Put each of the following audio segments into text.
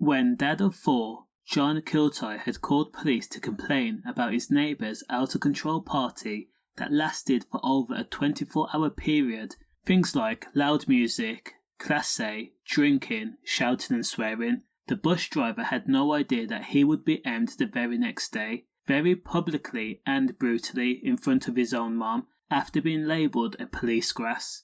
When dad of 4, John Kiltie, had called police to complain about his neighbours' out-of-control party that lasted for over a 24-hour period, things like loud music, class A, drinking, shouting and swearing, the bus driver had no idea that he would be emmed the very next day, very publicly and brutally in front of his own mum, after being labelled a police grass.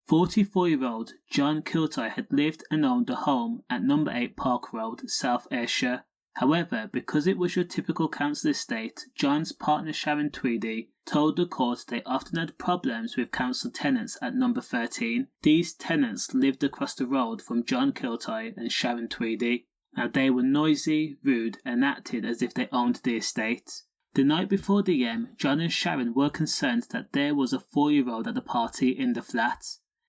"44-year-old John Kiltie had lived and owned a home at No. 8 Park Road, South Ayrshire. However, because it was your typical council estate, John's partner Sharon Tweedie told the court they often had problems with council tenants at No. 13. These tenants lived across the road from John Kiltie and Sharon Tweedie. Now they were noisy, rude and acted as if they owned the estate. The night before the John and Sharon were concerned that there was a 4-year-old at the party in the flat.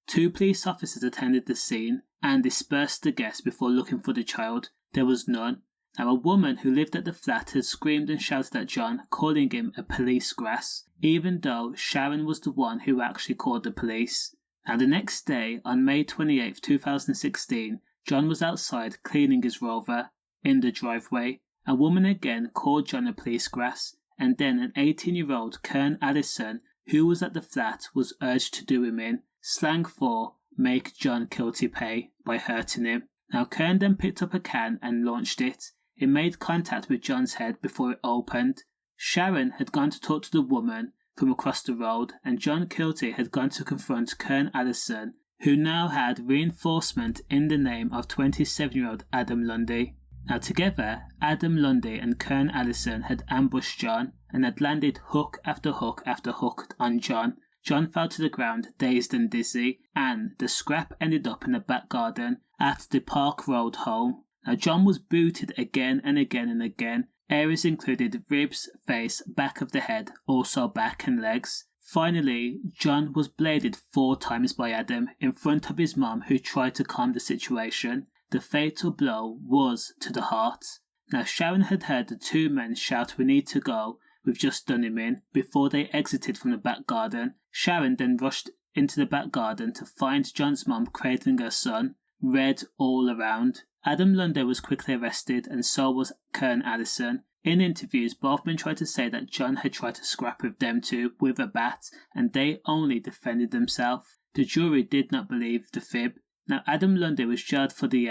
2 police officers attended the scene and dispersed the guests before looking for the child. There was none. Now a woman who lived at the flat had screamed and shouted at John, calling him a police grass, even though Sharon was the one who actually called the police. Now the next day, on May 28, 2016, John was outside cleaning his Rover. In the driveway, a woman again called John a police grass, and then an 18-year-old Kern Addison, who was at the flat, was urged to do him in, slang for make John Kiltie pay, by hurting him. Now Kern then picked up a can and launched it. It made contact with John's head before it opened. Sharon had gone to talk to the woman from across the road, and John Kiltie had gone to confront Kern Addison, who now had reinforcement in the name of 27-year-old Adam Lundy. Now together, Adam Lundy and Kern Addison had ambushed John and had landed hook after hook after hook on John. John fell to the ground, dazed and dizzy, and the scrap ended up in the back garden at the Park Road home. Now John was booted again and again and again. Areas included ribs, face, back of the head, also back and legs. Finally, John was bladed 4 times by Adam in front of his mum, who tried to calm the situation. The fatal blow was to the heart. Now Sharon had heard the 2 men shout, "We need to go, we've just done him in," before they exited from the back garden. Sharon then rushed into the back garden to find John's mum cradling her son, red all around. Adam Lundy was quickly arrested, and so was Kern Addison. In interviews, both men tried to say that John had tried to scrap with them too with a bat, and they only defended themselves. The jury did not believe the fib. Now Adam Lundy was jailed for the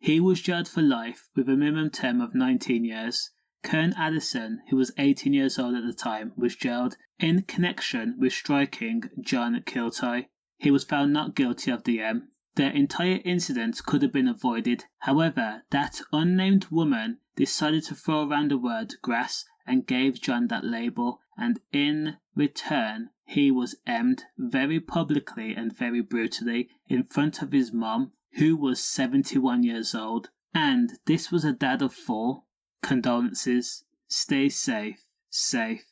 He was jailed for life with a minimum term of 19 years. Kern Addison, who was 18 years old at the time, was jailed in connection with striking John Kiltie. He was found not guilty of the The entire incident could have been avoided. However, that unnamed woman decided to throw around the word grass and gave John that label, and in return he was emmed very publicly and very brutally in front of his mum, who was 71 years old. And this was a dad of 4. Condolences. Stay safe. Safe.